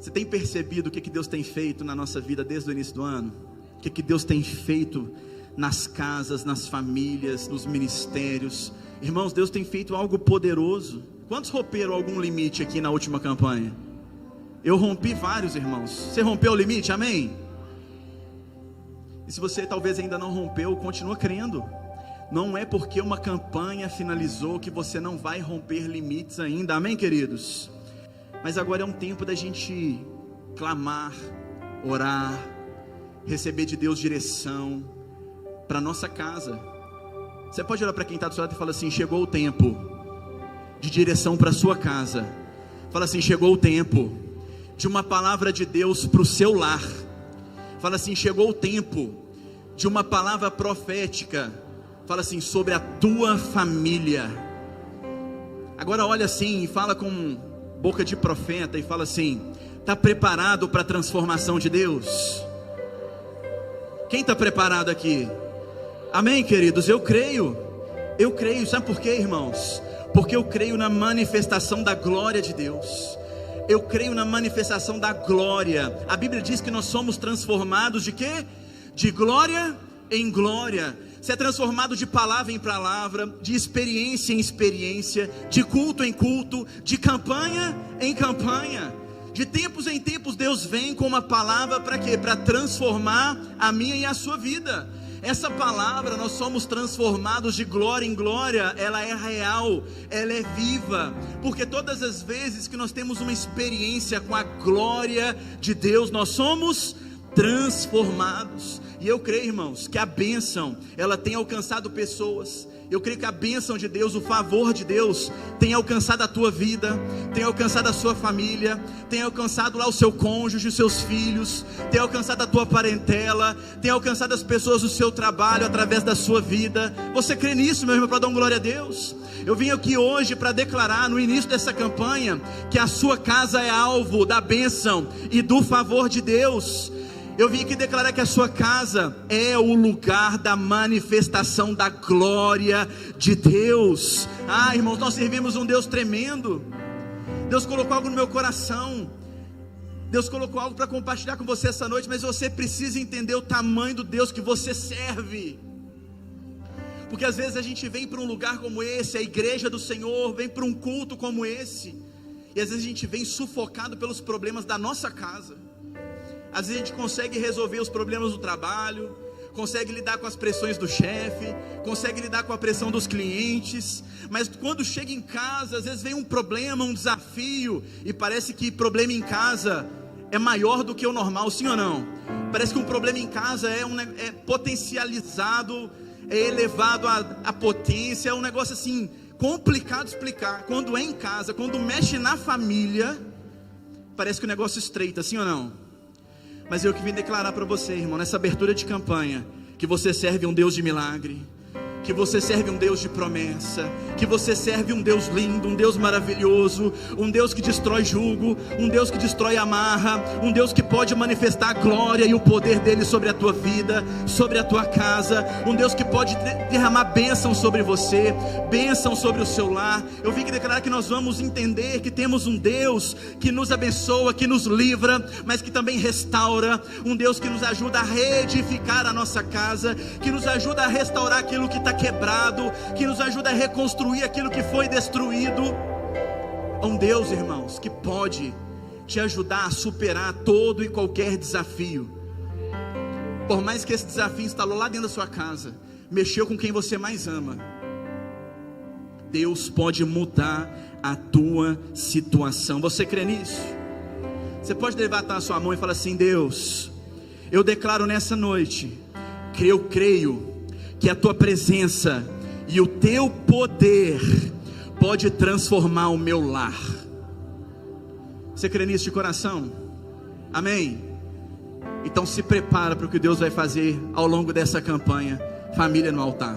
Você tem percebido o que Deus tem feito na nossa vida desde o início do ano? O que Deus tem feito nas casas, nas famílias, nos ministérios? Irmãos, Deus tem feito algo poderoso. Quantos romperam algum limite aqui na última campanha? Eu rompi vários, irmãos. Você rompeu o limite? Amém? E se você talvez ainda não rompeu, continua crendo. Não é porque uma campanha finalizou que você não vai romper limites ainda. Amém, queridos? Mas agora é um tempo da gente clamar, orar, receber de Deus direção para nossa casa. Você pode olhar para quem está do seu lado e falar assim: chegou o tempo de direção para a sua casa. Fala assim: chegou o tempo de uma palavra de Deus para o seu lar. Fala assim: chegou o tempo de uma palavra profética. Fala assim: sobre a tua família. Agora olha assim e fala com boca de profeta e fala assim: está preparado para a transformação de Deus? Quem está preparado aqui? Amém, queridos? Eu creio, sabe por quê, irmãos? Porque eu creio na manifestação da glória de Deus. Eu creio na manifestação da glória. A Bíblia diz que nós somos transformados de quê? De glória em glória. Você é transformado de palavra em palavra, de experiência em experiência, de culto em culto, de campanha em campanha. De tempos em tempos Deus vem com uma palavra para quê? Para transformar a minha e a sua vida. Essa palavra, nós somos transformados de glória em glória, ela é real, ela é viva, porque todas as vezes que nós temos uma experiência com a glória de Deus, nós somos transformados. E eu creio, irmãos, que a bênção, ela tem alcançado pessoas. Eu creio que a bênção de Deus, o favor de Deus, tem alcançado a tua vida, tem alcançado a sua família, tem alcançado lá o seu cônjuge, os seus filhos, tem alcançado a tua parentela, tem alcançado as pessoas do seu trabalho através da sua vida. Você crê nisso, meu irmão, para dar uma glória a Deus? Eu vim aqui hoje para declarar no início dessa campanha que a sua casa é alvo da bênção e do favor de Deus. Eu vim aqui declarar que a sua casa é o lugar da manifestação da glória de Deus. Ah, irmãos, nós servimos um Deus tremendo. Deus colocou algo no meu coração. Deus colocou algo para compartilhar com você essa noite, mas você precisa entender o tamanho do Deus que você serve. Porque às vezes a gente vem para um lugar como esse, a igreja do Senhor, vem para um culto como esse, e às vezes a gente vem sufocado pelos problemas da nossa casa. Às vezes a gente consegue resolver os problemas do trabalho, consegue lidar com as pressões do chefe, consegue lidar com a pressão dos clientes, mas quando chega em casa, às vezes vem um problema, um desafio, e parece que problema em casa é maior do que o normal, sim ou não? Parece que um problema em casa é potencializado, é elevado à potência, é um negócio assim, complicado de explicar. Quando é em casa, quando mexe na família, parece que o negócio estreita, sim ou não? Mas eu que vim declarar para você, irmão, nessa abertura de campanha, que você serve um Deus de milagre, que você serve um Deus de promessa, que você serve um Deus lindo, um Deus maravilhoso, um Deus que destrói jugo, um Deus que destrói amarra, um Deus que pode manifestar a glória e o poder dele sobre a tua vida, sobre a tua casa, um Deus que pode derramar bênção sobre você, bênção sobre o seu lar. Eu vim declarar que nós vamos entender que temos um Deus que nos abençoa, que nos livra, mas que também restaura, um Deus que nos ajuda a reedificar a nossa casa, que nos ajuda a restaurar aquilo que está quebrado, que nos ajuda a reconstruir aquilo que foi destruído. Um Deus, irmãos, que pode te ajudar a superar todo e qualquer desafio. Por mais que esse desafio instalou lá dentro da sua casa, mexeu com quem você mais ama, Deus pode mudar a tua situação. Você crê nisso? Você pode levantar a sua mão e falar assim: Deus, eu declaro nessa noite que eu creio que a tua presença e o teu poder pode transformar o meu lar. Você crê nisso de coração? Amém? Então se prepara para o que Deus vai fazer ao longo dessa campanha, Família no Altar.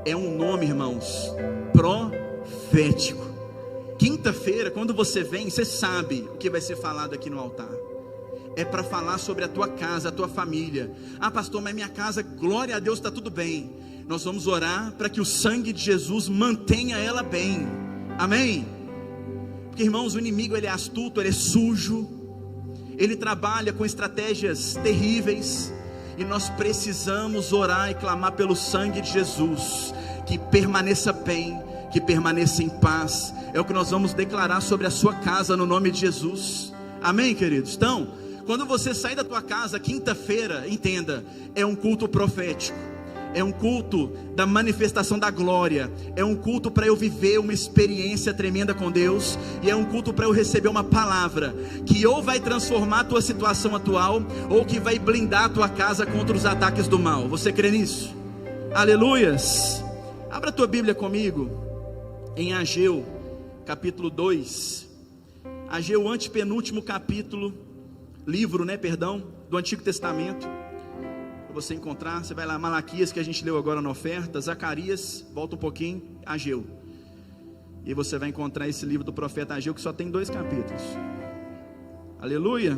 É um nome, irmãos, profético. Quinta-feira, quando você vem, você sabe o que vai ser falado aqui no altar. É para falar sobre a tua casa, a tua família. Ah, pastor, mas minha casa, glória a Deus, está tudo bem. Nós vamos orar para que o sangue de Jesus mantenha ela bem. Amém? Porque, irmãos, o inimigo ele é astuto, ele é sujo, ele trabalha com estratégias terríveis, e nós precisamos orar e clamar pelo sangue de Jesus, que permaneça bem, que permaneça em paz. É o que nós vamos declarar sobre a sua casa no nome de Jesus. Amém, queridos? Então, quando você sair da tua casa quinta-feira, entenda, é um culto profético, é um culto da manifestação da glória, é um culto para eu viver uma experiência tremenda com Deus, e é um culto para eu receber uma palavra, que ou vai transformar a tua situação atual, ou que vai blindar a tua casa contra os ataques do mal. Você crê nisso? Aleluias! Abra a tua Bíblia comigo, em Ageu, capítulo 2, Ageu, antepenúltimo capítulo, livro, do Antigo Testamento. Você encontrar, você vai lá, Malaquias, que a gente leu agora na oferta, Zacarias, volta um pouquinho, Ageu, e você vai encontrar esse livro do profeta Ageu, que só tem 2 capítulos. Aleluia.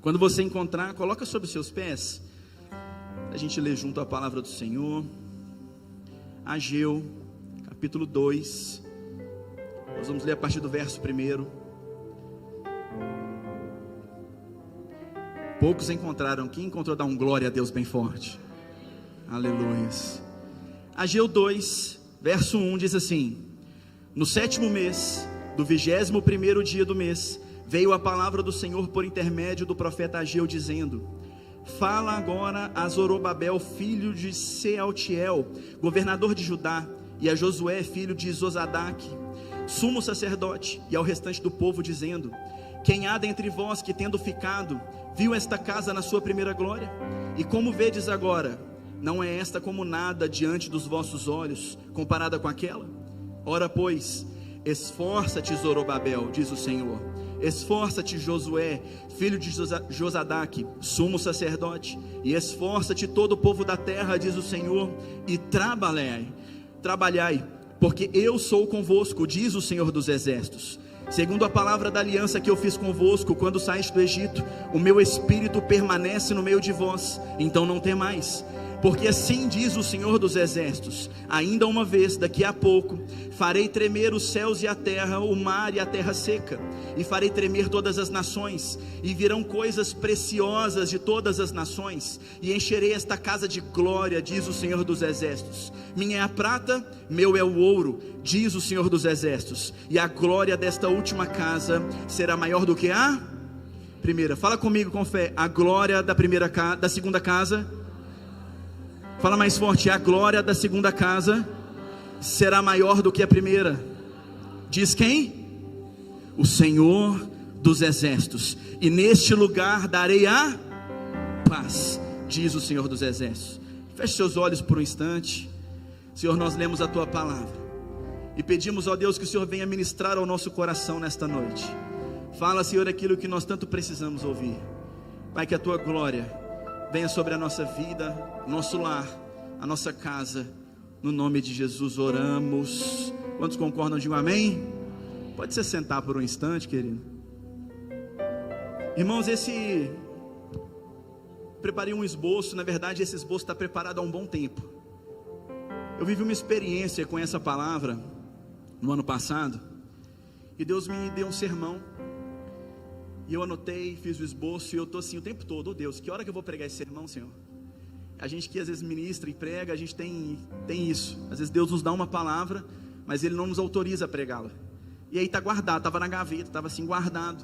Quando você encontrar, coloca sobre os seus pés, a gente lê junto a palavra do Senhor. Ageu, capítulo 2, nós vamos ler a partir do verso 1. Poucos encontraram. Quem encontrou, dá um glória a Deus bem forte. Aleluia. Ageu 2, verso 1 diz assim: no 7º mês, do 21º dia do mês, veio a palavra do Senhor por intermédio do profeta Ageu, dizendo: fala agora a Zorobabel, filho de Sealtiel, governador de Judá, e a Josué, filho de Zosadaque, sumo sacerdote, e ao restante do povo, dizendo: quem há dentre vós que, tendo ficado, viu esta casa na sua primeira glória? E como vedes agora, não é esta como nada diante dos vossos olhos, comparada com aquela? Ora pois, esforça-te, Zorobabel, diz o Senhor, esforça-te, Josué, filho de Josadaque, sumo sacerdote, e esforça-te todo o povo da terra, diz o Senhor, e trabalhai, porque eu sou convosco, diz o Senhor dos exércitos. Segundo a palavra da aliança que eu fiz convosco quando saíste do Egito, o meu espírito permanece no meio de vós, então não temais. Porque assim diz o Senhor dos exércitos: ainda uma vez, daqui a pouco, farei tremer os céus e a terra, o mar e a terra seca, e farei tremer todas as nações, e virão coisas preciosas de todas as nações, e encherei esta casa de glória, diz o Senhor dos exércitos. Minha é a prata, meu é o ouro, diz o Senhor dos exércitos, e a glória desta última casa será maior do que a primeira. Fala comigo com fé: a glória da segunda casa. Fala mais forte: a glória da segunda casa será maior do que a primeira. Diz quem? O Senhor dos exércitos. E neste lugar darei a paz, diz o Senhor dos exércitos. Feche seus olhos por um instante. Senhor, nós lemos a tua palavra e pedimos, ó Deus, que o Senhor venha ministrar ao nosso coração nesta noite. Fala, Senhor, aquilo que nós tanto precisamos ouvir. Pai, que a tua glória venha sobre a nossa vida, nosso lar, a nossa casa, no nome de Jesus oramos. Quantos concordam? Digam amém. Pode se sentar por um instante, querido. Irmãos, preparei um esboço. Na verdade, esse esboço está preparado há um bom tempo. Eu vivi uma experiência com essa palavra no ano passado, e Deus me deu um sermão, e eu anotei, fiz o esboço, e eu estou assim o tempo todo: oh Deus, que hora que eu vou pregar esse sermão, Senhor? A gente que às vezes ministra e prega, a gente tem isso. Às vezes Deus nos dá uma palavra, mas Ele não nos autoriza a pregá-la. E aí está guardado, estava na gaveta, estava assim guardado.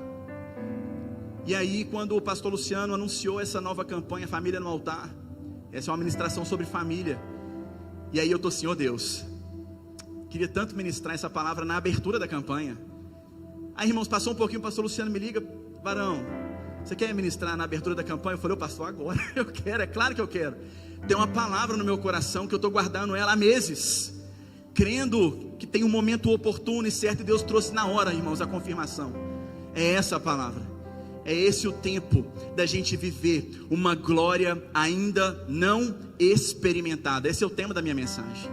E aí quando o pastor Luciano anunciou essa nova campanha, Família no Altar, essa é uma ministração sobre família, e aí eu estou assim: oh Deus, queria tanto ministrar essa palavra na abertura da campanha. Aí, irmãos, passou um pouquinho, o pastor Luciano me liga: varão, você quer ministrar na abertura da campanha? Eu falei: ô pastor, agora eu quero, é claro que eu quero. Tem uma palavra no meu coração que eu estou guardando ela há meses, crendo que tem um momento oportuno e certo, e Deus trouxe na hora, irmãos, a confirmação. É essa a palavra, é esse o tempo da gente viver uma glória ainda não experimentada. Esse é o tema da minha mensagem.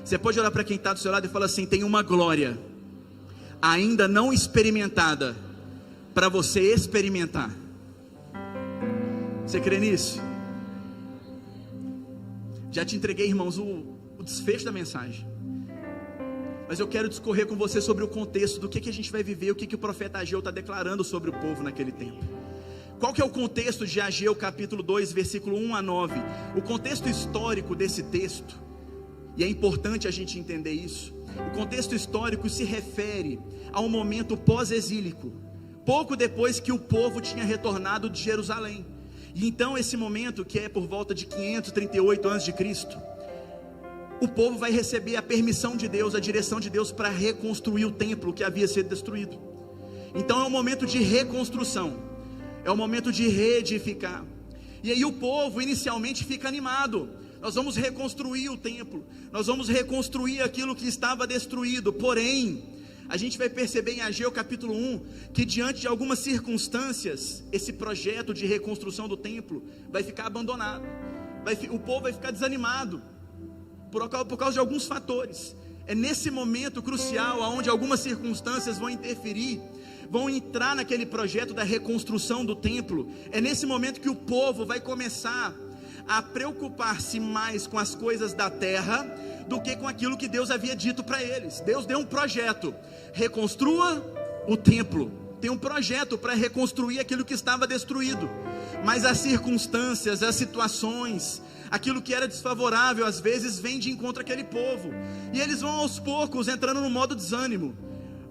Você pode olhar para quem está do seu lado e falar assim: tem uma glória ainda não experimentada para você experimentar. Você crê nisso? Já te entreguei, irmãos, o desfecho da mensagem. Mas eu quero discorrer com você sobre o contexto do que a gente vai viver, o que o profeta Ageu está declarando sobre o povo naquele tempo. Qual que é o contexto de Ageu capítulo 2, versículo 1 a 9? O contexto histórico desse texto, e é importante a gente entender isso, o contexto histórico se refere ao momento pós-exílico, pouco depois que o povo tinha retornado de Jerusalém. E então esse momento, que é por volta de 538 a.C., o povo vai receber a permissão de Deus, a direção de Deus para reconstruir o templo que havia sido destruído. Então é um momento de reconstrução, é um momento de reedificar. E aí o povo inicialmente fica animado: nós vamos reconstruir o templo, nós vamos reconstruir aquilo que estava destruído. Porém, a gente vai perceber em Ageu capítulo 1, que diante de algumas circunstâncias, esse projeto de reconstrução do templo vai ficar abandonado, o povo vai ficar desanimado, por causa de alguns fatores. É nesse momento crucial, onde algumas circunstâncias vão interferir, vão entrar naquele projeto da reconstrução do templo. É nesse momento que o povo vai começar a preocupar-se mais com as coisas da terra do que com aquilo que Deus havia dito para eles. Deus deu um projeto: reconstrua o templo. Tem um projeto para reconstruir aquilo que estava destruído, mas as circunstâncias, as situações, aquilo que era desfavorável, às vezes vem de encontro àquele povo, e eles vão aos poucos entrando no modo desânimo,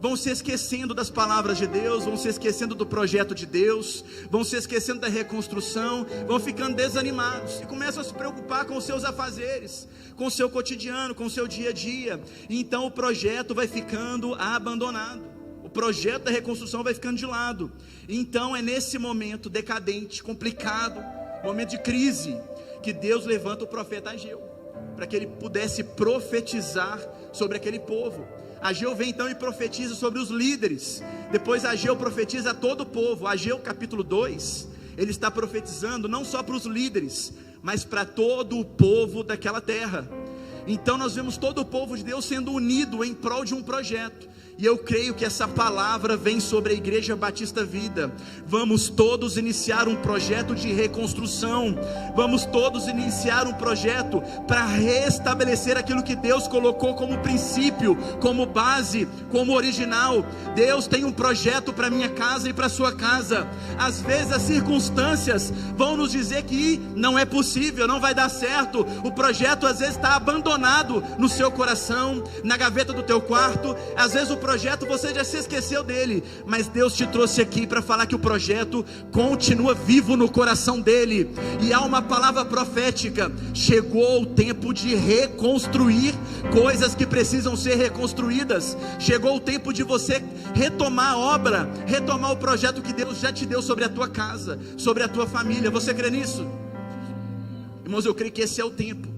vão se esquecendo das palavras de Deus, vão se esquecendo do projeto de Deus, vão se esquecendo da reconstrução, vão ficando desanimados, e começam a se preocupar com os seus afazeres, com o seu cotidiano, com o seu dia a dia. E então o projeto vai ficando abandonado, o projeto da reconstrução vai ficando de lado. Então é nesse momento decadente, complicado, momento de crise, que Deus levanta o profeta Ageu, para que ele pudesse profetizar sobre aquele povo. Ageu vem então e profetiza sobre os líderes. Depois Ageu profetiza a todo o povo. Ageu capítulo 2, ele está profetizando não só para os líderes, mas para todo o povo daquela terra. Então nós vemos todo o povo de Deus sendo unido em prol de um projeto. E eu creio que essa palavra vem sobre a Igreja Batista Vida. Vamos todos iniciar um projeto de reconstrução. Vamos todos iniciar um projeto para restabelecer aquilo que Deus colocou como princípio, como base, como original. Deus tem um projeto para minha casa e para sua casa. Às vezes as circunstâncias vão nos dizer que não é possível, não vai dar certo. O projeto às vezes está abandonado no seu coração, na gaveta do teu quarto. Às vezes o projeto você já se esqueceu dele, mas Deus te trouxe aqui para falar que o projeto continua vivo no coração dele. E há uma palavra profética: chegou o tempo de reconstruir coisas que precisam ser reconstruídas. Chegou o tempo de você retomar a obra, retomar o projeto que Deus já te deu sobre a tua casa, sobre a tua família. Você crê nisso? Irmãos, eu creio que esse é o tempo.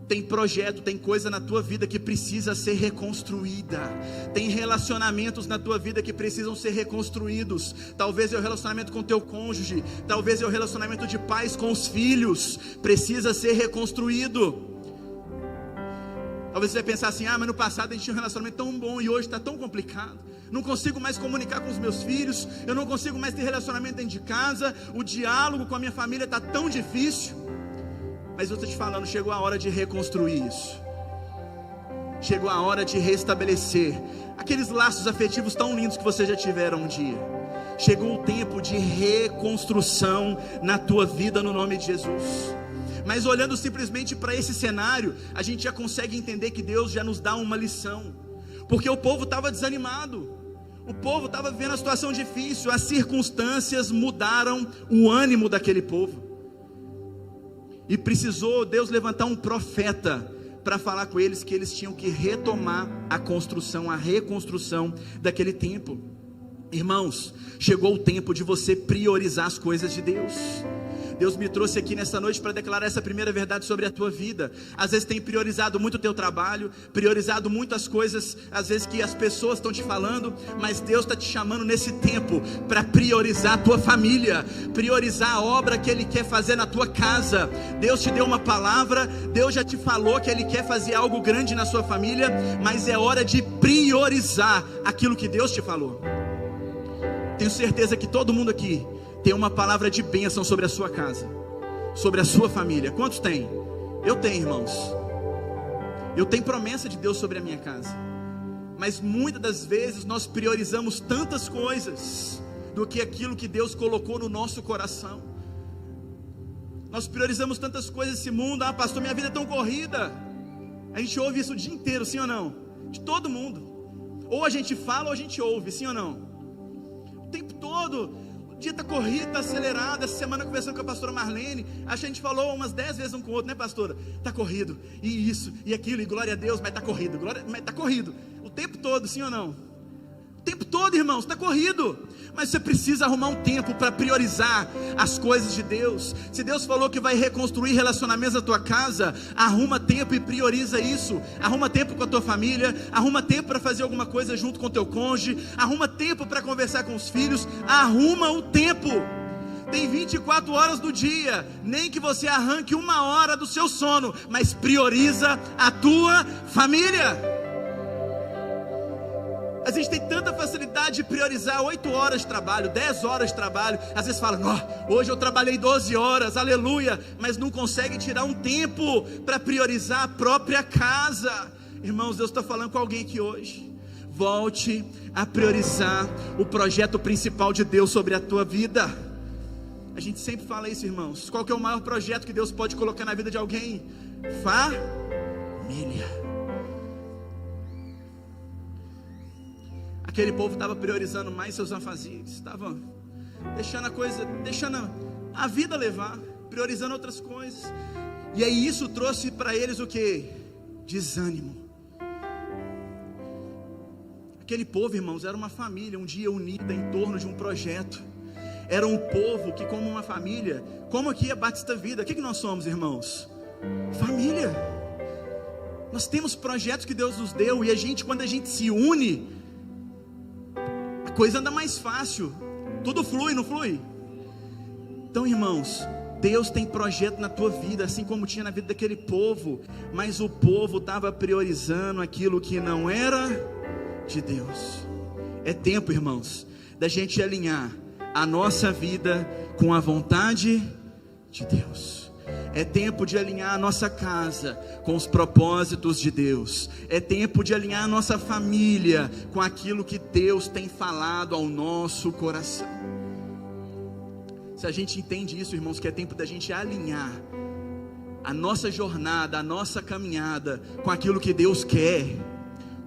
Tem projeto, tem coisa na tua vida que precisa ser reconstruída. Tem relacionamentos na tua vida que precisam ser reconstruídos. Talvez é o relacionamento com teu cônjuge, talvez é o relacionamento de pais com os filhos, precisa ser reconstruído. Talvez você vai pensar assim: mas no passado a gente tinha um relacionamento tão bom e hoje está tão complicado. Não consigo mais comunicar com os meus filhos, eu não consigo mais ter relacionamento dentro de casa, o diálogo com a minha família está tão difícil. Mas eu estou te falando, chegou a hora de reconstruir isso. Chegou a hora de restabelecer aqueles laços afetivos tão lindos que vocês já tiveram um dia. Chegou o tempo de reconstrução na tua vida, no nome de Jesus. Mas olhando simplesmente para esse cenário, a gente já consegue entender que Deus já nos dá uma lição. Porque o povo estava desanimado, o povo estava vivendo uma situação difícil, as circunstâncias mudaram o ânimo daquele povo. E precisou Deus levantar um profeta para falar com eles que eles tinham que retomar a construção, a reconstrução daquele templo. Irmãos, chegou o tempo de você priorizar as coisas de Deus. Deus me trouxe aqui nessa noite para declarar essa primeira verdade sobre a tua vida. Às vezes tem priorizado muito o teu trabalho, priorizado muito as coisas, às vezes que as pessoas estão te falando, mas Deus está te chamando nesse tempo para priorizar a tua família, priorizar a obra que Ele quer fazer na tua casa. Deus te deu uma palavra, Deus já te falou que Ele quer fazer algo grande na sua família, mas é hora de priorizar aquilo que Deus te falou. Tenho certeza que todo mundo aqui tem uma palavra de bênção sobre a sua casa, sobre a sua família. Quantos tem? Eu tenho, irmãos. Eu tenho promessa de Deus sobre a minha casa, mas muitas das vezes nós priorizamos tantas coisas do que aquilo que Deus colocou no nosso coração. Nós priorizamos tantas coisas desse mundo. Ah, pastor, minha vida é tão corrida. A gente ouve isso o dia inteiro, sim ou não? De todo mundo. Ou a gente fala ou a gente ouve, sim ou não? O tempo todo. O dia está corrido, está acelerado. Essa semana conversando com a pastora Marlene, acho que a gente falou umas 10 vezes um com o outro, né, pastora? Está corrido, e isso, e aquilo, e glória a Deus, mas está corrido, mas está corrido. O tempo todo, sim ou não? O tempo todo, irmãos, está corrido. Mas você precisa arrumar um tempo para priorizar as coisas de Deus. Se Deus falou que vai reconstruir relacionamentos na tua casa, arruma tempo e prioriza isso. Arruma tempo com a tua família, arruma tempo para fazer alguma coisa junto com o teu cônjuge, arruma tempo para conversar com os filhos, arruma o tempo. Tem 24 horas do dia, nem que você arranque 1 hora do seu sono, mas prioriza a tua família. A gente tem tanta facilidade de priorizar 8 horas de trabalho, 10 horas de trabalho. Às vezes fala, hoje eu trabalhei 12 horas, aleluia. Mas não consegue tirar um tempo para priorizar a própria casa. Irmãos, Deus está falando com alguém aqui hoje. Volte a priorizar o projeto principal de Deus sobre a tua vida. A gente sempre fala isso, irmãos. Qual que é o maior projeto que Deus pode colocar na vida de alguém? Família. Aquele povo estava priorizando mais seus afazeres, estava deixando a vida levar, priorizando outras coisas. E aí isso trouxe para eles o que? Desânimo. Aquele povo, irmãos, era uma família, um dia unida em torno de um projeto. Era um povo que, como uma família, como aqui a Batista Vida, o que nós somos, irmãos? Família. Nós temos projetos que Deus nos deu, e quando a gente se une, a coisa anda mais fácil, tudo flui, não flui? Então, irmãos, Deus tem projeto na tua vida, assim como tinha na vida daquele povo, mas o povo estava priorizando aquilo que não era de Deus. É tempo, irmãos, da gente alinhar a nossa vida com a vontade de Deus. É tempo de alinhar a nossa casa com os propósitos de Deus. É tempo de alinhar a nossa família com aquilo que Deus tem falado ao nosso coração. Se a gente entende isso, irmãos, que é tempo da gente alinhar a nossa jornada, a nossa caminhada com aquilo que Deus quer,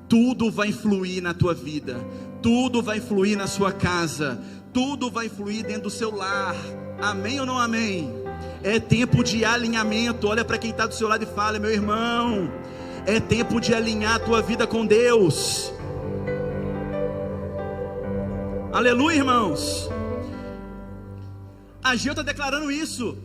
tudo vai fluir na tua vida, tudo vai fluir na sua casa, tudo vai fluir dentro do seu lar. Amém ou não amém? É tempo de alinhamento. Olha para quem está do seu lado e fala: meu irmão, é tempo de alinhar a tua vida com Deus. Aleluia, irmãos. A Gil está declarando isso.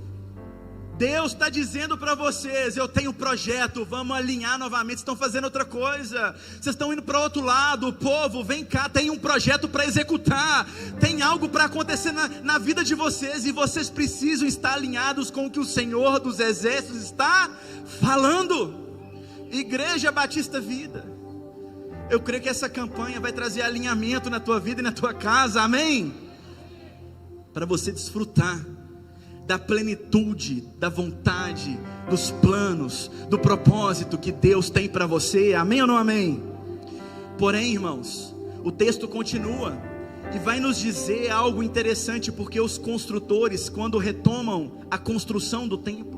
Deus está dizendo para vocês: eu tenho projeto, vamos alinhar novamente. Vocês estão fazendo outra coisa, vocês estão indo para outro lado. O povo, vem cá, tem um projeto para executar, tem algo para acontecer na vida de vocês, e vocês precisam estar alinhados com o que o Senhor dos Exércitos está falando. Igreja Batista Vida, eu creio que essa campanha vai trazer alinhamento na tua vida e na tua casa, amém? Para você desfrutar da plenitude, da vontade, dos planos, do propósito que Deus tem para você, amém ou não amém? Porém, irmãos, o texto continua e vai nos dizer algo interessante, porque os construtores, quando retomam a construção do templo,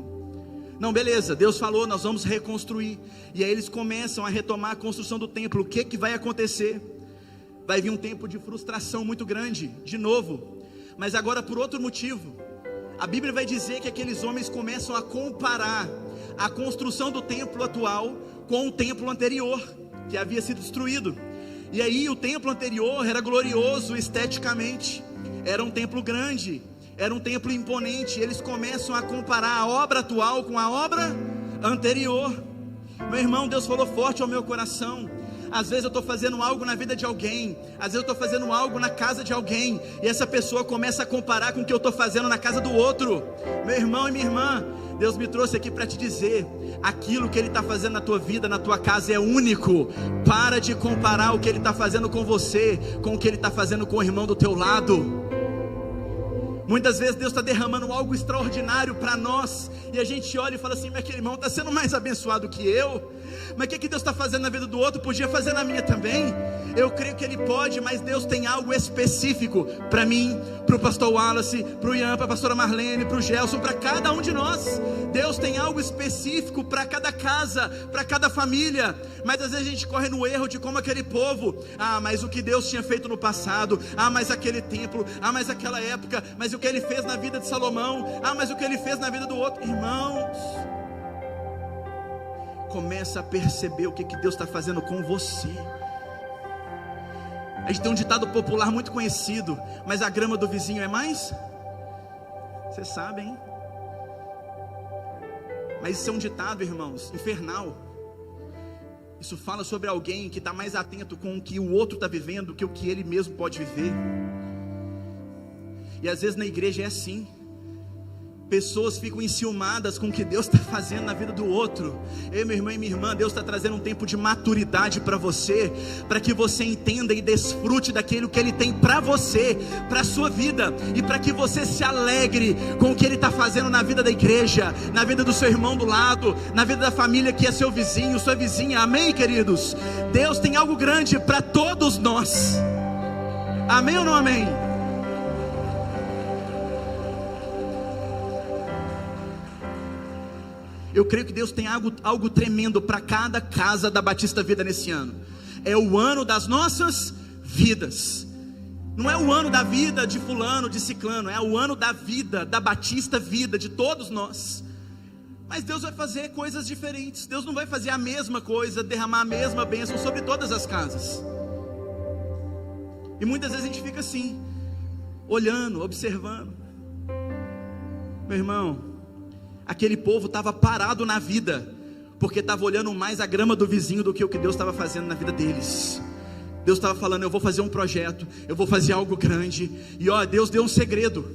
não, beleza, Deus falou, nós vamos reconstruir, e aí eles começam a retomar a construção do templo. O que vai acontecer? Vai vir um tempo de frustração muito grande, de novo, mas agora por outro motivo. A Bíblia vai dizer que aqueles homens começam a comparar a construção do templo atual com o templo anterior, que havia sido destruído. E aí o templo anterior era glorioso esteticamente, era um templo grande, era um templo imponente. Eles começam a comparar a obra atual com a obra anterior. Meu irmão, Deus falou forte ao meu coração. Às vezes eu estou fazendo algo na vida de alguém, às vezes eu estou fazendo algo na casa de alguém, e essa pessoa começa a comparar com o que eu estou fazendo na casa do outro. Meu irmão e minha irmã, Deus me trouxe aqui para te dizer: aquilo que Ele está fazendo na tua vida, na tua casa, é único. Para de comparar o que Ele está fazendo com você com o que Ele está fazendo com o irmão do teu lado. Muitas vezes Deus está derramando algo extraordinário para nós, e a gente olha e fala assim: mas aquele irmão está sendo mais abençoado que eu, mas o que Deus está fazendo na vida do outro, podia fazer na minha também. Eu creio que Ele pode, mas Deus tem algo específico para mim, para o pastor Wallace, para o Ian, para a pastora Marlene, para o Gelson, para cada um de nós. Deus tem algo específico para cada casa, para cada família. Mas às vezes a gente corre no erro de como aquele povo: ah, mas o que Deus tinha feito no passado, ah, mas aquele templo, ah, mas aquela época, mas o que Ele fez na vida de Salomão, ah, mas o que Ele fez na vida do outro. Irmãos, começa a perceber o que Deus está fazendo com você. A gente tem um ditado popular muito conhecido: mas a grama do vizinho é mais... Vocês sabem, hein? Mas isso é um ditado, irmãos, infernal. Isso fala sobre alguém que está mais atento com o que o outro está vivendo do que o que ele mesmo pode viver. E às vezes na igreja é assim. Pessoas ficam enciumadas com o que Deus está fazendo na vida do outro. Ei, meu irmão e minha irmã, Deus está trazendo um tempo de maturidade para você, para que você entenda e desfrute daquilo que Ele tem para você, para a sua vida, e para que você se alegre com o que Ele está fazendo na vida da igreja, na vida do seu irmão do lado, na vida da família que é seu vizinho, sua vizinha. Amém, queridos? Deus tem algo grande para todos nós. Amém ou não amém? Eu creio que Deus tem algo tremendo para cada casa da Batista Vida nesse ano. É o ano das nossas vidas. Não é o ano da vida de fulano, de ciclano. É o ano da vida, da Batista Vida, de todos nós. Mas Deus vai fazer coisas diferentes. Deus não vai fazer a mesma coisa, derramar a mesma bênção sobre todas as casas. E muitas vezes a gente fica assim, olhando, observando. Meu irmão, aquele povo estava parado na vida, porque estava olhando mais a grama do vizinho do que o que Deus estava fazendo na vida deles. Deus estava falando: eu vou fazer um projeto, eu vou fazer algo grande. E ó, Deus deu um segredo.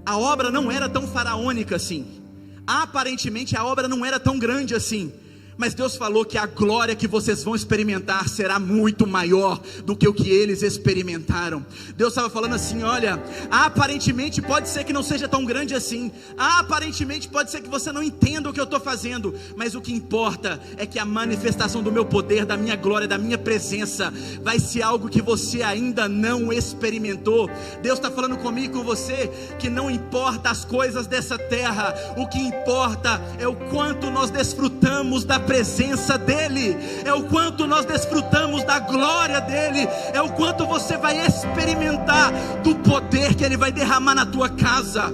A obra não era tão faraônica assim. Aparentemente a obra não era tão grande assim. Mas Deus falou que a glória que vocês vão experimentar será muito maior do que o que eles experimentaram. Deus estava falando assim: olha, aparentemente pode ser que não seja tão grande assim, aparentemente pode ser que você não entenda o que eu estou fazendo, mas o que importa é que a manifestação do meu poder, da minha glória, da minha presença, vai ser algo que você ainda não experimentou. Deus está falando comigo e com você que não importa as coisas dessa terra, o que importa é o quanto nós desfrutamos da presença dEle, é o quanto nós desfrutamos da glória dEle, é o quanto você vai experimentar do poder que Ele vai derramar na tua casa.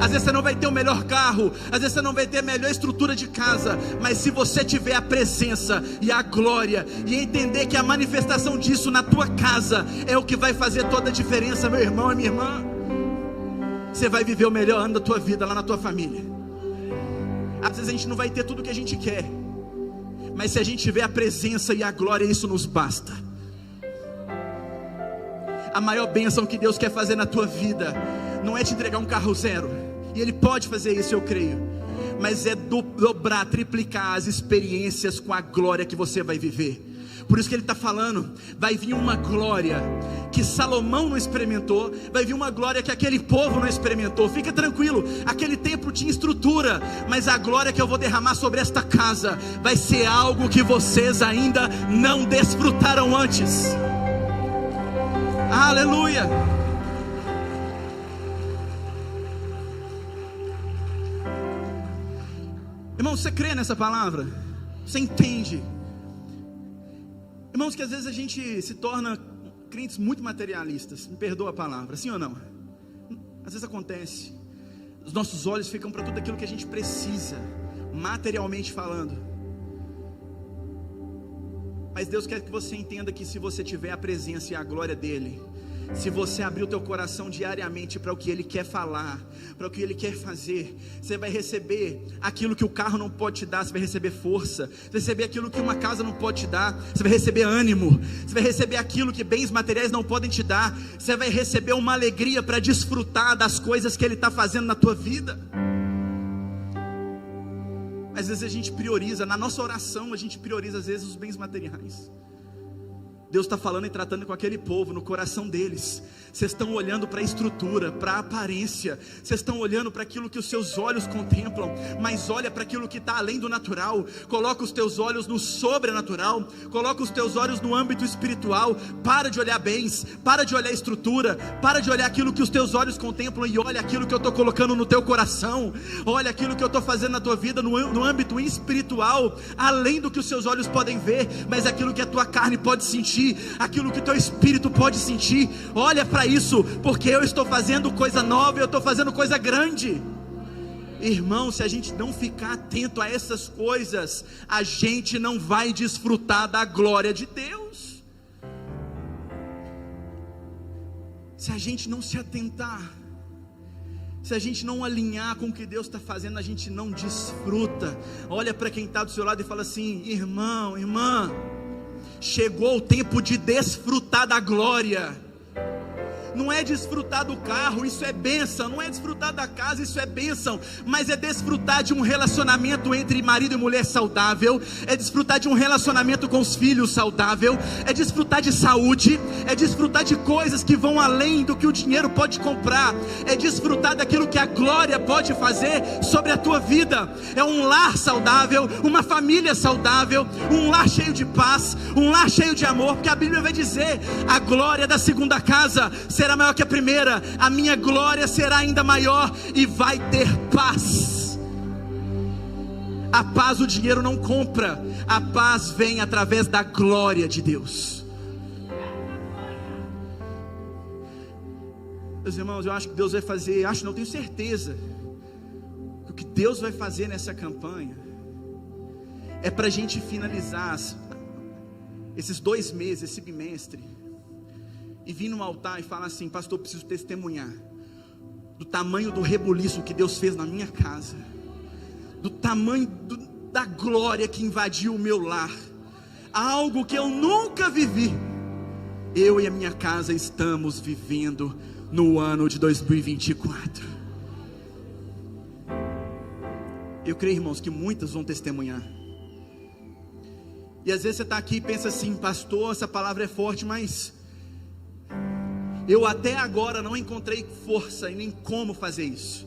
Às vezes você não vai ter o melhor carro, às vezes você não vai ter a melhor estrutura de casa, mas se você tiver a presença e a glória, e entender que a manifestação disso na tua casa é o que vai fazer toda a diferença, meu irmão e minha irmã, você vai viver o melhor ano da tua vida lá na tua família. Às vezes a gente não vai ter tudo o que a gente quer, mas se a gente tiver a presença e a glória, isso nos basta. A maior bênção que Deus quer fazer na tua vida não é te entregar um carro zero, e Ele pode fazer isso, eu creio, mas é dobrar, triplicar as experiências com a glória que você vai viver. Por isso que Ele está falando: vai vir uma glória que Salomão não experimentou, vai vir uma glória que aquele povo não experimentou. Fica tranquilo, aquele templo tinha estrutura, mas a glória que eu vou derramar sobre esta casa vai ser algo que vocês ainda não desfrutaram antes. Aleluia! Irmão, você crê nessa palavra? Você entende? Irmãos, que às vezes a gente se torna crentes muito materialistas. Me perdoa a palavra, sim ou não? Às vezes acontece. Os nossos olhos ficam para tudo aquilo que a gente precisa, materialmente falando. Mas Deus quer que você entenda que se você tiver a presença e a glória dEle, se você abrir o teu coração diariamente para o que Ele quer falar, para o que Ele quer fazer, você vai receber aquilo que o carro não pode te dar. Você vai receber força, você vai receber aquilo que uma casa não pode te dar, você vai receber ânimo, você vai receber aquilo que bens materiais não podem te dar, você vai receber uma alegria para desfrutar das coisas que Ele está fazendo na tua vida. Às vezes a gente prioriza, na nossa oração a gente prioriza às vezes os bens materiais. Deus está falando e tratando com aquele povo, no coração deles. Vocês estão olhando para a estrutura, para a aparência, vocês estão olhando para aquilo que os seus olhos contemplam, mas olha para aquilo que está além do natural. Coloca os teus olhos no sobrenatural, coloca os teus olhos no âmbito espiritual. Para de olhar bens, para de olhar estrutura, para de olhar aquilo que os teus olhos contemplam e olha aquilo que eu estou colocando no teu coração. Olha aquilo que eu estou fazendo na tua vida no âmbito espiritual, além do que os seus olhos podem ver, mas aquilo que a tua carne pode sentir, aquilo que o teu espírito pode sentir. Olha para isso, porque eu estou fazendo coisa nova, eu estou fazendo coisa grande. Irmão, se a gente não ficar atento a essas coisas, a gente não vai desfrutar da glória de Deus. Se a gente não se atentar, se a gente não alinhar com o que Deus está fazendo, a gente não desfruta. Olha para quem está do seu lado e fala assim: irmão, irmã, chegou o tempo de desfrutar da glória. Não é desfrutar do carro, isso é bênção. Não é desfrutar da casa, isso é bênção. Mas é desfrutar de um relacionamento entre marido e mulher saudável. É desfrutar de um relacionamento com os filhos saudável. É desfrutar de saúde. É desfrutar de coisas que vão além do que o dinheiro pode comprar. É desfrutar daquilo que a glória pode fazer sobre a tua vida. É um lar saudável, uma família saudável, um lar cheio de paz, um lar cheio de amor. Porque a Bíblia vai dizer: a glória da segunda casa será maior que a primeira, a minha glória será ainda maior, e vai ter paz. A paz o dinheiro não compra, a paz vem através da glória de Deus. Meus irmãos, eu acho que Deus vai fazer, não tenho certeza, que o que Deus vai fazer nessa campanha é para a gente finalizar esses 2 meses, esse bimestre, e vir no altar e falar assim: pastor, eu preciso testemunhar do tamanho do rebuliço que Deus fez na minha casa, do tamanho da glória que invadiu o meu lar, algo que eu nunca vivi. Eu e a minha casa estamos vivendo no ano de 2024. Eu creio, irmãos, que muitas vão testemunhar. E às vezes você está aqui e pensa assim: pastor, essa palavra é forte, mas eu até agora não encontrei força e nem como fazer isso.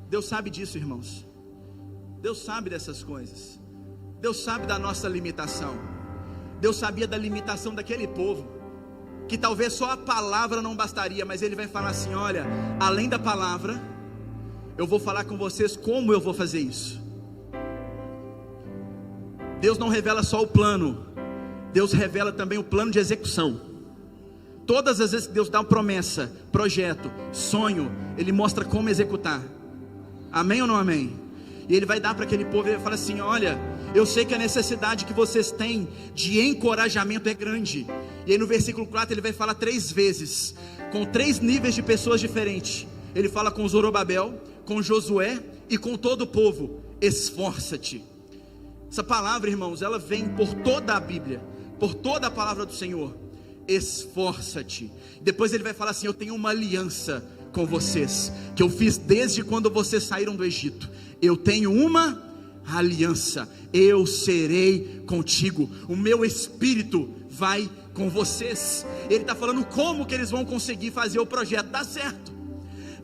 Deus sabe disso, irmãos. Deus sabe dessas coisas. Deus sabe da nossa limitação. Deus sabia da limitação daquele povo, que talvez só a palavra não bastaria, mas Ele vai falar assim: olha, além da palavra, eu vou falar com vocês como eu vou fazer isso. Deus não revela só o plano, Deus revela também o plano de execução. Todas as vezes que Deus dá uma promessa, projeto, sonho, Ele mostra como executar. Amém ou não amém? E Ele vai dar para aquele povo, Ele vai falar assim: olha, eu sei que a necessidade que vocês têm de encorajamento é grande. E aí no versículo 4 Ele vai falar 3 vezes, com 3 níveis de pessoas diferentes. Ele fala com Zorobabel, com Josué e com todo o povo: esforça-te. Essa palavra, irmãos, ela vem por toda a Bíblia, por toda a palavra do Senhor. Esforça-te. Depois Ele vai falar assim: eu tenho uma aliança com vocês, que eu fiz desde quando vocês saíram do Egito. Eu tenho uma aliança, eu serei contigo, o meu Espírito vai com vocês. Ele está falando como que eles vão conseguir fazer o projeto dar certo.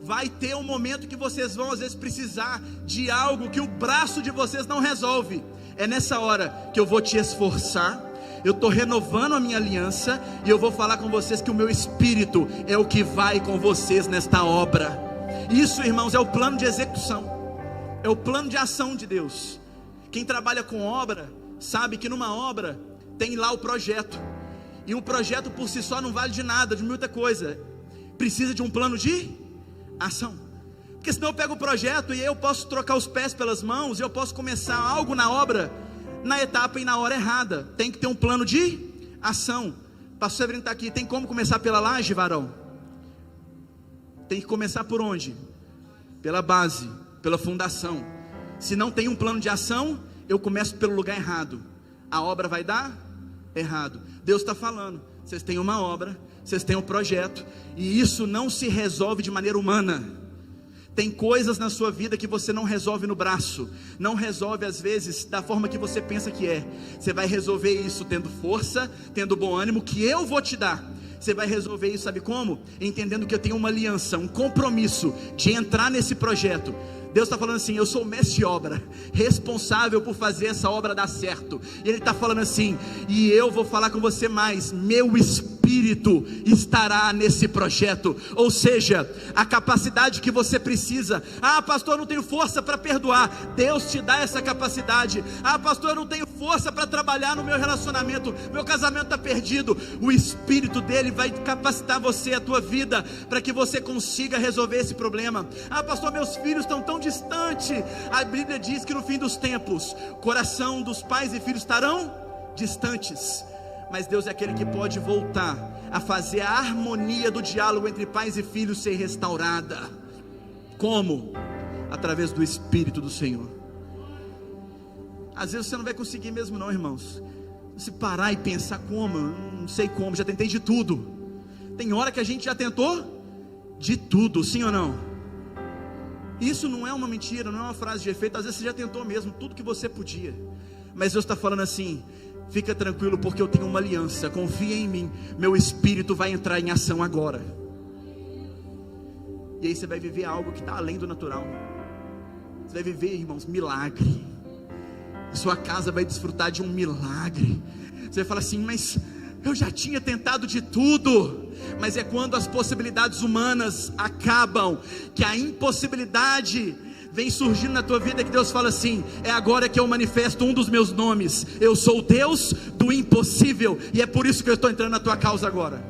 Vai ter um momento que vocês vão às vezes precisar de algo que o braço de vocês não resolve. É nessa hora que eu vou te esforçar. Eu estou renovando a minha aliança, e eu vou falar com vocês que o meu Espírito é o que vai com vocês nesta obra. Isso, irmãos, é o plano de execução, é o plano de ação de Deus. Quem trabalha com obra sabe que numa obra tem lá o projeto, e o projeto por si só não vale de nada, de muita coisa. Precisa de um plano de ação, porque senão eu pego o projeto e eu posso trocar os pés pelas mãos, e eu posso começar algo na obra na etapa e na hora errada. Tem que ter um plano de ação. Pastor Severino está aqui: tem como começar pela laje, varão? Tem que começar por onde? Pela base, pela fundação. Se não tem um plano de ação, eu começo pelo lugar errado, a obra vai dar errado. Deus está falando: vocês têm uma obra, vocês têm um projeto, e isso não se resolve de maneira humana. Tem coisas na sua vida que você não resolve no braço, não resolve às vezes da forma que você pensa que é. Você vai resolver isso tendo força, tendo bom ânimo, que eu vou te dar. Você vai resolver isso, sabe como? Entendendo que eu tenho uma aliança, um compromisso de entrar nesse projeto. Deus está falando assim: eu sou o mestre de obra, responsável por fazer essa obra dar certo. E Ele está falando assim: e eu vou falar com você mais, meu Espírito estará nesse projeto. Ou seja, a capacidade que você precisa. Ah, pastor, eu não tenho força para perdoar. Deus te dá essa capacidade. Ah, pastor, eu não tenho força para trabalhar no meu relacionamento, meu casamento está perdido. O Espírito dele vai capacitar você, a tua vida, para que você consiga resolver esse problema. Ah, pastor, meus filhos estão tão distante. A Bíblia diz que no fim dos tempos, coração dos pais e filhos estarão distantes, mas Deus é aquele que pode voltar a fazer a harmonia do diálogo entre pais e filhos ser restaurada. Como? Através do Espírito do Senhor. Às vezes você não vai conseguir mesmo não, irmãos. Se parar e pensar como, eu não sei como, já tentei de tudo. Tem hora que a gente já tentou de tudo, sim ou não? Isso não é uma mentira, não é uma frase de efeito. Às vezes você já tentou mesmo, tudo que você podia. Mas Deus está falando assim: fica tranquilo, porque eu tenho uma aliança, confia em mim, meu Espírito vai entrar em ação agora. E aí você vai viver algo que está além do natural. Você vai viver, irmãos, milagre. Sua casa vai desfrutar de um milagre. Você vai falar assim: mas eu já tinha tentado de tudo. Mas é quando as possibilidades humanas acabam, que a impossibilidade vem surgindo na tua vida, que Deus fala assim: é agora que eu manifesto um dos meus nomes. Eu sou o Deus do impossível, e é por isso que eu estou entrando na tua causa agora.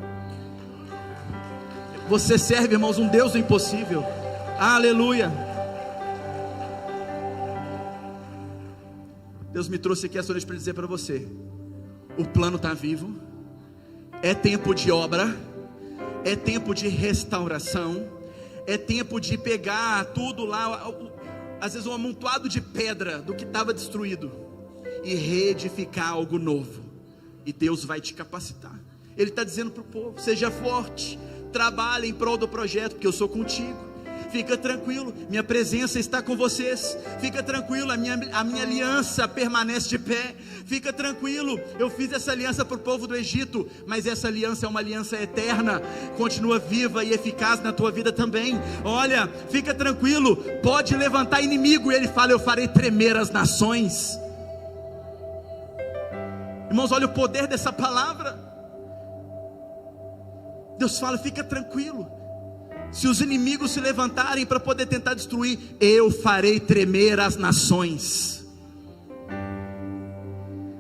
Você serve, irmãos, um Deus do impossível. Aleluia. Deus me trouxe aqui essa noite para dizer para você: o plano está vivo, é tempo de obra, é tempo de restauração, é tempo de pegar tudo lá, às vezes um amontoado de pedra do que estava destruído, e reedificar algo novo. E Deus vai te capacitar. Ele está dizendo para o povo: seja forte, trabalhe em prol do projeto, porque eu sou contigo. Fica tranquilo, minha presença está com vocês. Fica tranquilo, a minha aliança permanece de pé. Fica tranquilo, eu fiz essa aliança para o povo do Egito, mas essa aliança é uma aliança eterna, continua viva e eficaz na tua vida também. Olha, fica tranquilo, pode levantar inimigo. E Ele fala: eu farei tremer as nações. Irmãos, olha o poder dessa palavra. Deus fala: fica tranquilo, se os inimigos se levantarem para poder tentar destruir, eu farei tremer as nações.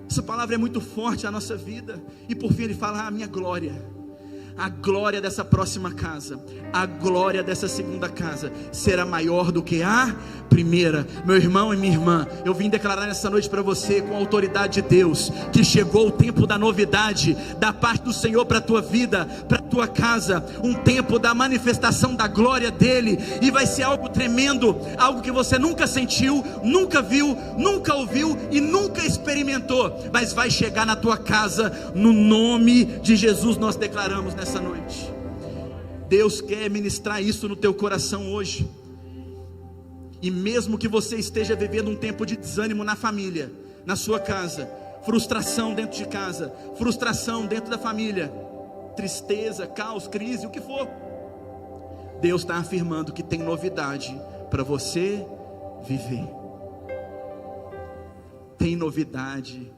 Essa palavra é muito forte na nossa vida. E por fim Ele fala: a minha glória, a glória dessa próxima casa, a glória dessa segunda casa será maior do que a primeira. Meu irmão e minha irmã, eu vim declarar nessa noite para você, com a autoridade de Deus, que chegou o tempo da novidade da parte do Senhor para a tua vida, para a tua casa. Um tempo da manifestação da glória dEle. E vai ser algo tremendo, algo que você nunca sentiu, nunca viu, nunca ouviu e nunca experimentou. Mas vai chegar na tua casa, no nome de Jesus nós declaramos nessa noite. Deus quer ministrar isso no teu coração hoje. E mesmo que você esteja vivendo um tempo de desânimo na família, na sua casa, frustração dentro de casa, frustração dentro da família, tristeza, caos, crise, o que for, Deus está afirmando que tem novidade para você viver. Tem novidade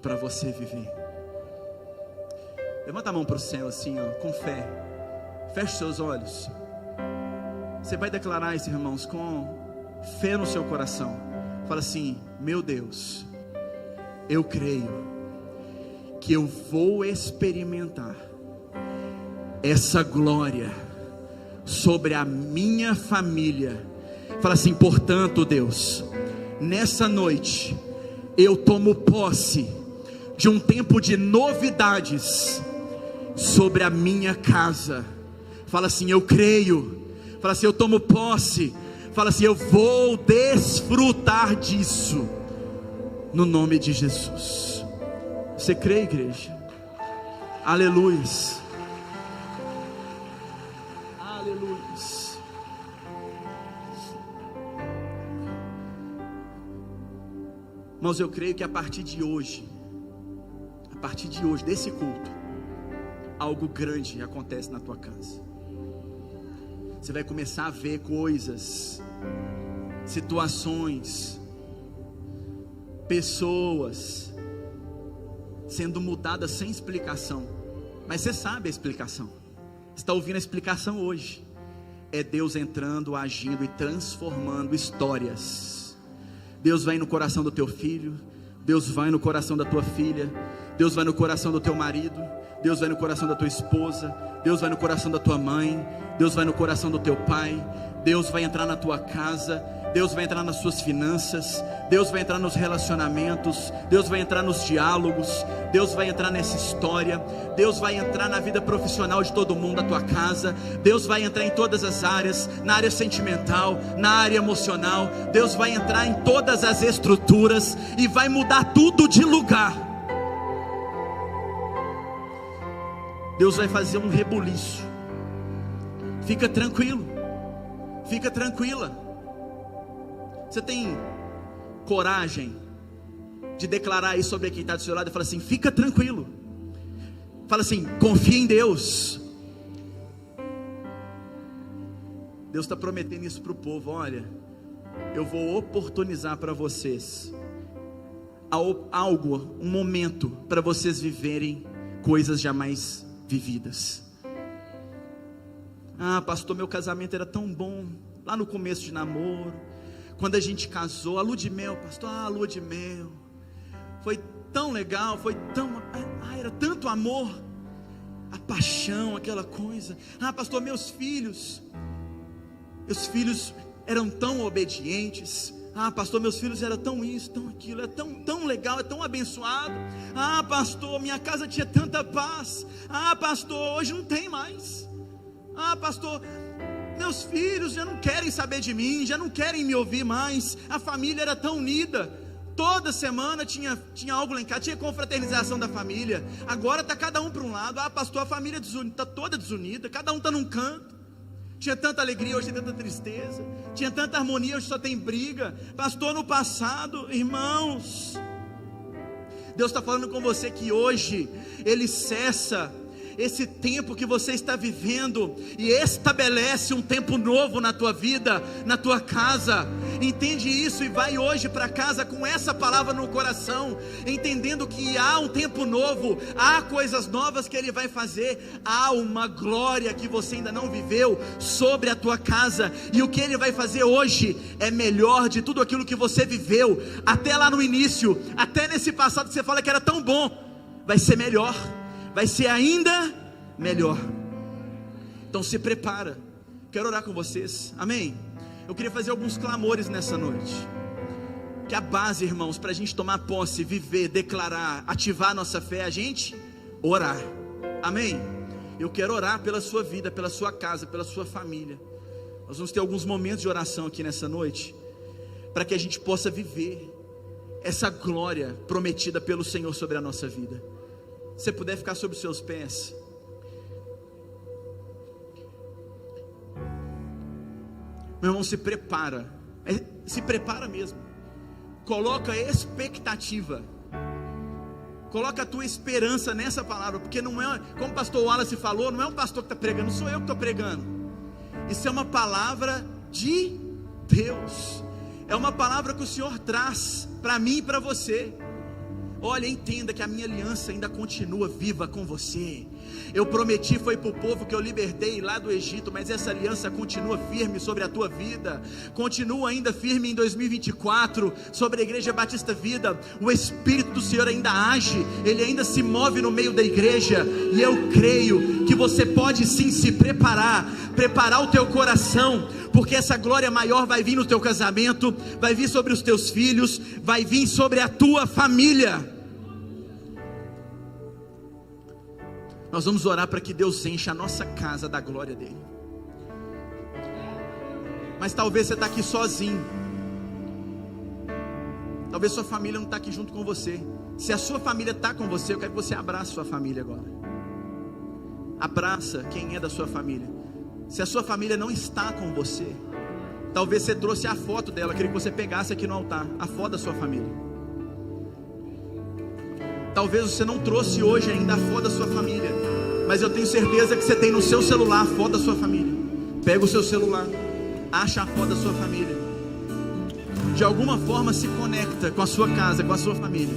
para você viver. Levanta a mão para o céu assim, ó, com fé. Feche seus olhos. Você vai declarar isso, irmãos, com fé no seu coração. Fala assim: meu Deus, eu creio que eu vou experimentar essa glória sobre a minha família. Fala assim: portanto, Deus, nessa noite eu tomo posse de um tempo de novidades sobre a minha casa. Fala assim: eu creio. Fala assim: eu tomo posse. Fala assim: eu vou desfrutar disso, no nome de Jesus. Você crê, igreja? Aleluia. Aleluia. Irmãos, eu creio que a partir de hoje, desse culto, algo grande acontece na tua casa. Você vai começar a ver coisas, situações, pessoas sendo mudadas sem explicação. Mas você sabe a explicação. Você está ouvindo a explicação hoje. É Deus entrando, agindo e transformando histórias. Deus vai no coração do teu filho, Deus vai no coração da tua filha, Deus vai no coração do teu marido, Deus vai no coração da tua esposa, Deus vai no coração da tua mãe, Deus vai no coração do teu pai, Deus vai entrar na tua casa, Deus vai entrar nas suas finanças, Deus vai entrar nos relacionamentos, Deus vai entrar nos diálogos, Deus vai entrar nessa história, Deus vai entrar na vida profissional de todo mundo da tua casa, Deus vai entrar em todas as áreas, na área sentimental, na área emocional, Deus vai entrar em todas as estruturas e vai mudar tudo de lugar. Deus vai fazer um rebuliço. Fica tranquilo, fica tranquila. Você tem coragem de declarar isso sobre quem está do seu lado e falar assim: fica tranquilo. Fala assim: confia em Deus. Deus está prometendo isso para o povo. Olha, eu vou oportunizar para vocês algo, um momento para vocês viverem coisas jamais vividas. Ah, pastor, meu casamento era tão bom lá no começo de namoro, quando a gente casou, a lua de mel, pastor, a lua de mel foi tão legal, foi tão, era tanto amor, a paixão, aquela coisa. Ah, pastor, meus filhos eram tão obedientes. Ah, pastor, meus filhos eram tão isso, tão aquilo, é tão legal, é tão abençoado. Ah, pastor, minha casa tinha tanta paz. Ah, pastor, hoje não tem mais. Ah, pastor, meus filhos já não querem saber de mim, já não querem me ouvir mais. A família era tão unida, toda semana tinha algo lá em casa, tinha confraternização da família. Agora está cada um para um lado. Ah, pastor, a família está toda desunida, cada um está num canto. Tinha tanta alegria, hoje tem tanta tristeza. Tinha tanta harmonia, hoje só tem briga. Pastor, no passado, irmãos, Deus está falando com você que hoje Ele cessa esse tempo que você está vivendo e estabelece um tempo novo na tua vida, na tua casa. Entende isso e vai hoje para casa com essa palavra no coração, entendendo que há um tempo novo, há coisas novas que Ele vai fazer, há uma glória que você ainda não viveu sobre a tua casa, e o que Ele vai fazer hoje é melhor de tudo aquilo que você viveu, até lá no início, até nesse passado que você fala que era tão bom, vai ser melhor, vai ser ainda melhor. Então se prepara. Quero orar com vocês, amém? Eu queria fazer alguns clamores nessa noite. Que a base, irmãos, para a gente tomar posse, viver, declarar, ativar a nossa fé, é a gente orar, amém? Eu quero orar pela sua vida, pela sua casa, pela sua família. Nós vamos ter alguns momentos de oração aqui nessa noite, para que a gente possa viver essa glória prometida pelo Senhor sobre a nossa vida. Se você puder ficar sobre os seus pés. Meu irmão, se prepara. Se prepara mesmo. Coloca expectativa. Coloca a tua esperança nessa palavra. Porque não é, como o pastor Wallace falou, não é um pastor que está pregando, sou eu que estou pregando. Isso é uma palavra de Deus. É uma palavra que o Senhor traz para mim e para você. Olha, entenda que a minha aliança ainda continua viva com você. Eu prometi, foi para o povo que eu libertei lá do Egito, mas essa aliança continua firme sobre a tua vida, continua ainda firme em 2024, sobre a Igreja Batista Vida. O Espírito do Senhor ainda age, Ele ainda se move no meio da igreja, e eu creio que você pode sim se preparar o teu coração, porque essa glória maior vai vir no teu casamento, vai vir sobre os teus filhos, vai vir sobre a tua família. Nós vamos orar para que Deus encha a nossa casa da glória dEle. Mas talvez você está aqui sozinho, talvez sua família não está aqui junto com você. Se a sua família está com você, eu quero que você abrace a sua família agora. Abraça quem é da sua família. Se a sua família não está com você, talvez você trouxe a foto dela, eu queria que você pegasse aqui no altar a foto da sua família. Talvez você não trouxe hoje ainda a foto da sua família, mas eu tenho certeza que você tem no seu celular a foto da sua família. Pega o seu celular, acha a foto da sua família. De alguma forma se conecta com a sua casa, com a sua família.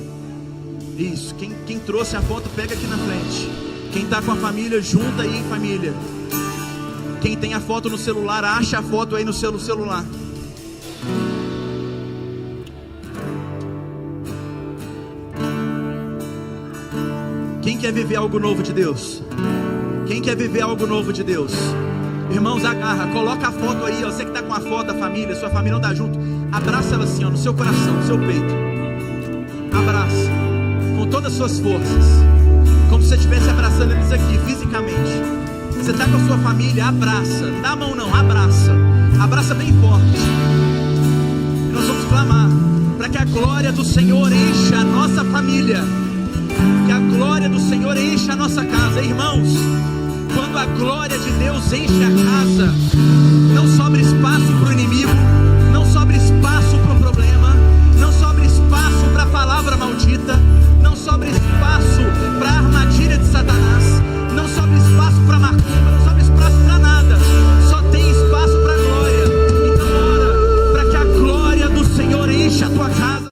Isso, quem trouxe a foto, pega aqui na frente. Quem está com a família, junta aí família. Quem tem a foto no celular, acha a foto aí no seu celular. Quem quer viver algo novo de Deus? Quem quer viver algo novo de Deus? Irmãos, agarra, coloca a foto aí, ó. Você que está com a foto da família, sua família não está junto, abraça ela assim, ó, no seu coração, no seu peito. Abraça, com todas as suas forças, como se você estivesse abraçando eles aqui, fisicamente. Você está com a sua família, abraça, não dá a mão não, abraça. Abraça bem forte. E nós vamos clamar, para que a glória do Senhor encha a nossa família. Que a glória do Senhor encha a nossa casa. Irmãos, quando a glória de Deus enche a casa,